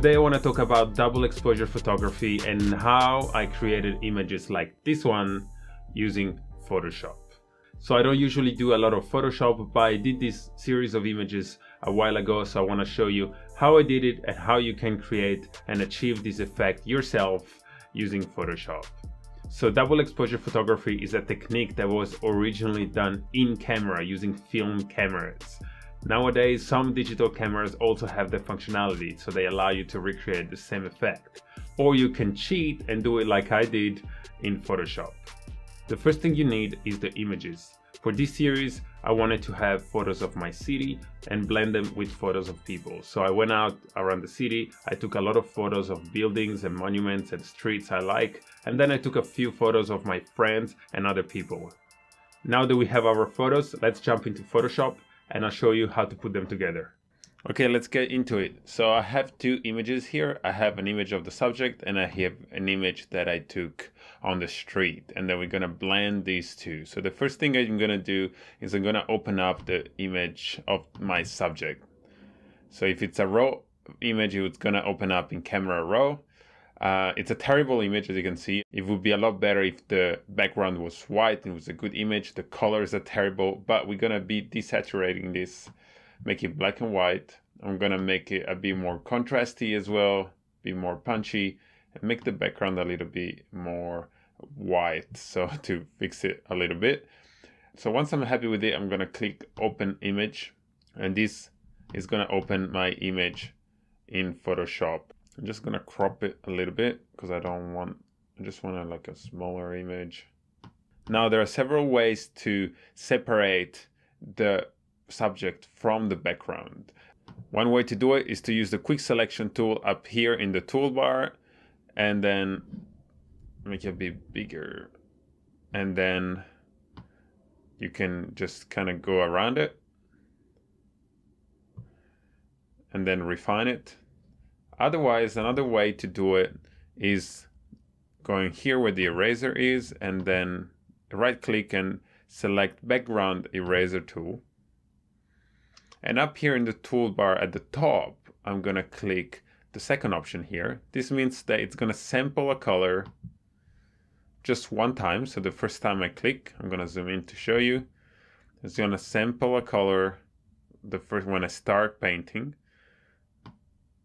Today I want to talk about double exposure photography and how I created images like this one using Photoshop. So I don't usually do a lot of Photoshop, but I did this series of images a while ago, so I want to show you how I did it and how you can create and achieve this effect yourself using Photoshop. So double exposure photography is a technique that was originally done in camera using film cameras. Nowadays, some digital cameras also have the functionality, so they allow you to recreate the same effect. Or you can cheat and do it like I did in Photoshop. The first thing you need is the images. For this series, I wanted to have photos of my city and blend them with photos of people. So I went out around the city, I took a lot of photos of buildings and monuments and streets I like, and then I took a few photos of my friends and other people. Now that we have our photos, let's jump into Photoshop and I'll show you how to put them together. Okay, let's get into it. So I have two images here. I have an image of the subject and I have an image that I took on the street, and then we're gonna blend these two. So the first thing I'm gonna do is I'm gonna open up the image of my subject. So if it's a raw image, it's gonna open up in Camera Raw. It's a terrible image, as you can see. It would be a lot better if the background was white and it was a good image. The colors are terrible, but we're gonna be desaturating this, make it black and white. I'm gonna make it a bit more contrasty as well, be more punchy, and make the background a little bit more white, so to fix it a little bit. So once I'm happy with it, I'm gonna click Open Image, and this is gonna open my image in Photoshop. I'm just gonna crop it a little bit because I just want like a smaller image. Now there are several ways to separate the subject from the background. One way to do it is to use the quick selection tool up here in the toolbar and then make it a bit bigger, and then you can just kind of go around it and then refine it. Otherwise, another way to do it is going here where the eraser is and then right click and select background eraser tool. And up here in the toolbar at the top, I'm gonna click the second option here. This means that it's gonna sample a color just one time. So the first time I click, I'm gonna zoom in to show you. It's gonna sample a color the first when I start painting.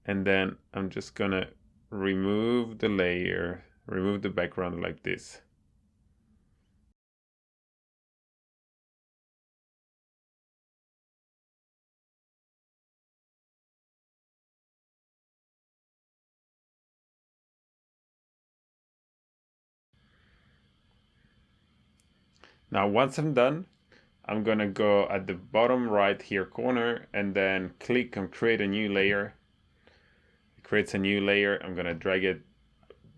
And then I'm just gonna remove the layer, remove the background like this. Now, once I'm done, I'm gonna go at the bottom right here corner and then click on create a new layer. It creates a new layer. I'm gonna drag it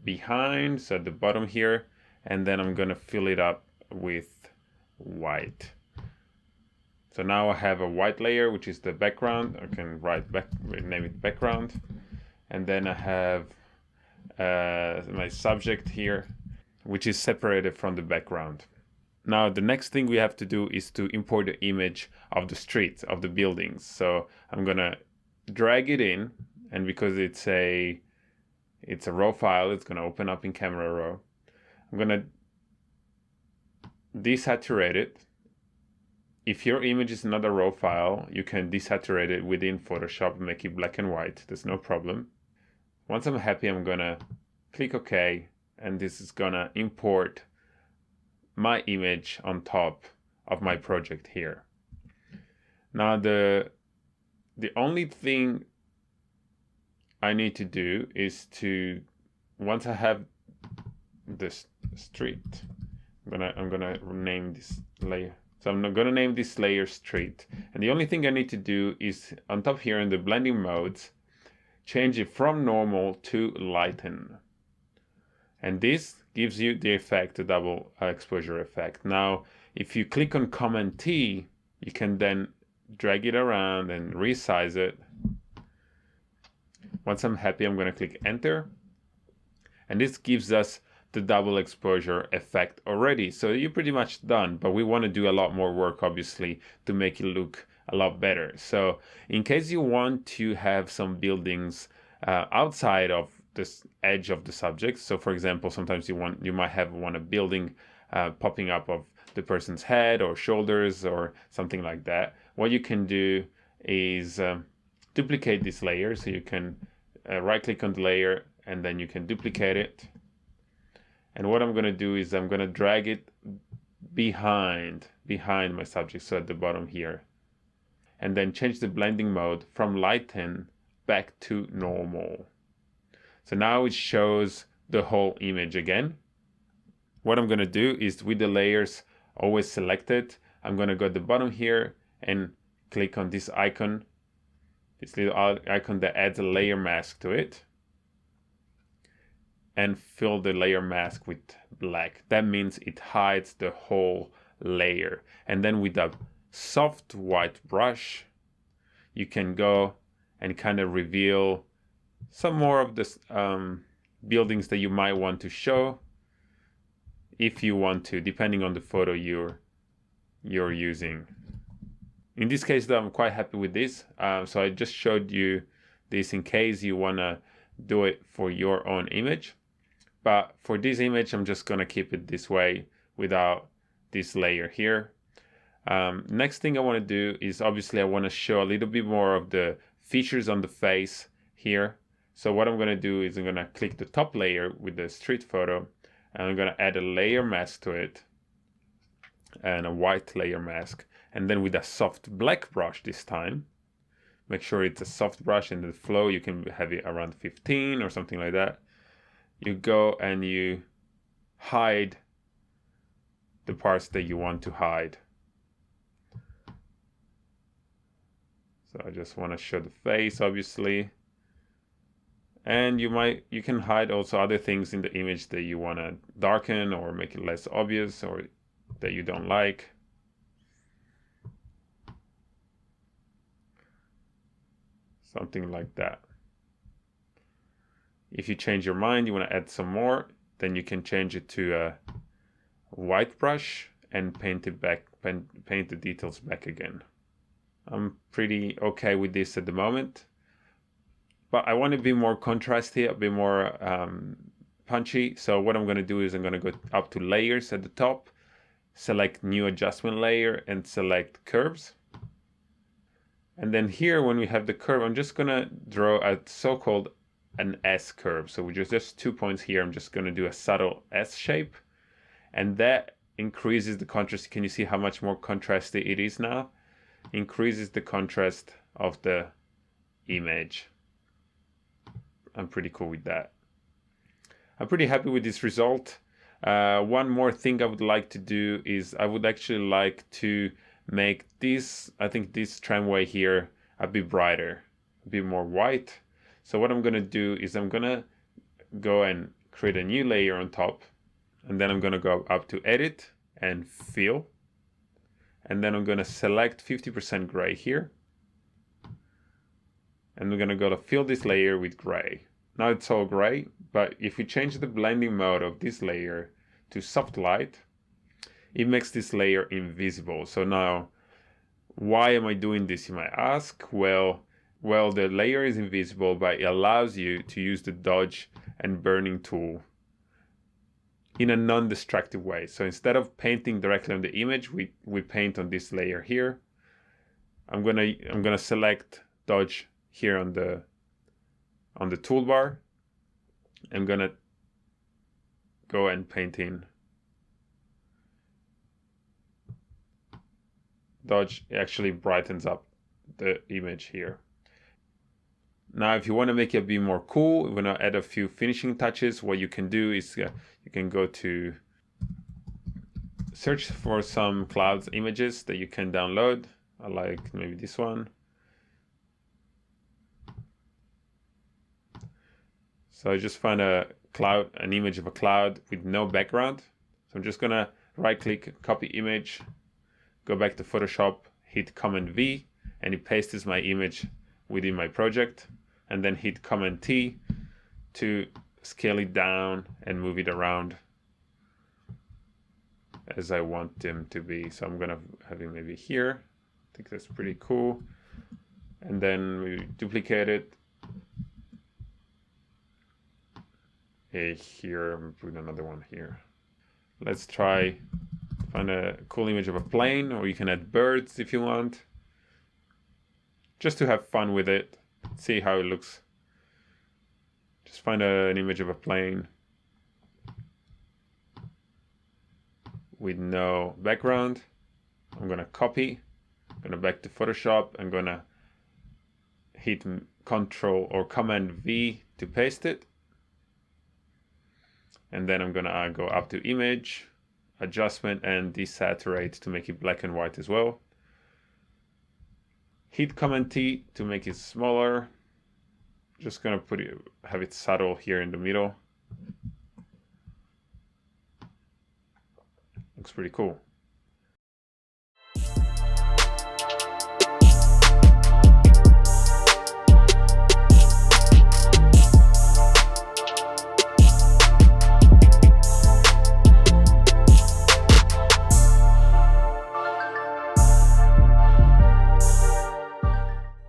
behind, so at the bottom here, and then I'm gonna fill it up with white. So now I have a white layer, which is the background. I can name it background. And then I have my subject here, which is separated from the background. Now the next thing we have to do is to import the image of the streets, of the buildings. So I'm gonna drag it in, and because it's a raw file, it's gonna open up in Camera Raw. I'm gonna desaturate it. If your image is not a raw file, you can desaturate it within Photoshop and make it black and white. There's no problem. Once I'm happy, I'm gonna click OK, and this is gonna import my image on top of my project here. Now the only thing I need to do is to, once I have this street, I'm gonna name this layer. So I'm gonna name this layer street. And the only thing I need to do is on top here in the blending modes, change it from normal to lighten. And this gives you the effect, the double exposure effect. Now, if you click on Command T, you can then drag it around and resize it. Once I'm happy, I'm going to click Enter. And this gives us the double exposure effect already. So you're pretty much done, but we want to do a lot more work, obviously, to make it look a lot better. So in case you want to have some buildings outside of this edge of the subject. So for example, sometimes you might want a building popping up of the person's head or shoulders or something like that. What you can do is duplicate this layer. So you can right click on the layer and then you can duplicate it. And what I'm going to do is I'm going to drag it behind my subject, so at the bottom here, and then change the blending mode from lighten back to normal. So now it shows the whole image again. What I'm going to do is, with the layers always selected, I'm going to go at the bottom here and click on this icon, this little icon that adds a layer mask to it, and fill the layer mask with black. That means it hides the whole layer. And then with a soft white brush, you can go and kind of reveal some more of the buildings that you might want to show, if you want to, depending on the photo you're using. In this case though, I'm quite happy with this. So I just showed you this in case you want to do it for your own image. But for this image, I'm just going to keep it this way without this layer here. Next thing I want to do is, obviously I want to show a little bit more of the features on the face here. So what I'm going to do is I'm going to click the top layer with the street photo, and I'm going to add a layer mask to it, and a white layer mask. And then with a soft black brush this time, make sure it's a soft brush, and the flow you can have it around 15 or something like that. You go and you hide the parts that you want to hide. So I just want to show the face, obviously. And you can hide also other things in the image that you want to darken or make it less obvious, or that you don't like. Something like that. If you change your mind, you want to add some more, then you can change it to a white brush and paint it back, paint the details back again. I'm pretty okay with this at the moment, but I want to be more contrasty, a bit more punchy. So what I'm going to do is I'm going to go up to layers at the top, select new adjustment layer and select curves. And then here, when we have the curve, I'm just going to draw a so-called an S curve. So we just 2 points here. I'm just going to do a subtle S shape, and that increases the contrast. Can you see how much more contrasty it is now? Increases the contrast of the image. I'm pretty cool with that. I'm pretty happy with this result. One more thing I would like to do is I would actually like to make this, I think this tramway here, a bit brighter, a bit more white. So what I'm going to do is I'm going to go and create a new layer on top, and then I'm going to go up to edit and fill, and then I'm going to select 50% gray here, and we're going to go to fill this layer with gray. Now it's all gray, but if we change the blending mode of this layer to soft light, it makes this layer invisible. So now, why am I doing this, you might ask? Well, the layer is invisible, but it allows you to use the dodge and burning tool in a non-destructive way. So instead of painting directly on the image, we paint on this layer here. I'm gonna select dodge here on the toolbar. I'm gonna go and paint in dodge. It actually brightens up the image here. Now, if you want to make it be more cool, you want to add a few finishing touches, what you can do is you can go to search for some clouds images that you can download. I like maybe this one. So I just find an image of a cloud with no background. So I'm just gonna right click, copy image, go back to Photoshop, hit Command V, and it pastes my image within my project, and then hit Command T to scale it down and move it around as I want them to be. So I'm gonna have it maybe here. I think that's pretty cool. And then we duplicate it, here. I'm putting another one here. Let's try find a cool image of a plane, or you can add birds if you want. Just to have fun with it, see how it looks. Just find an image of a plane with no background. I'm gonna copy, I'm gonna back to Photoshop, I'm gonna hit Control or Command V to paste it. And then I'm gonna go up to Image, Adjustment, and Desaturate to make it black and white as well. Hit Command T to make it smaller. Just gonna have it subtle here in the middle. Looks pretty cool.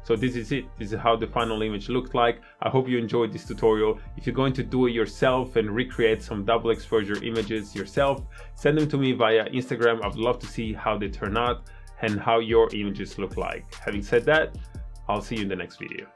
So this is it. This is how the final image looked like. I hope you enjoyed this tutorial. If you're going to do it yourself and recreate some double exposure images yourself, send them to me via Instagram. I'd love to see how they turn out and how your images look like. Having said that, I'll see you in the next video.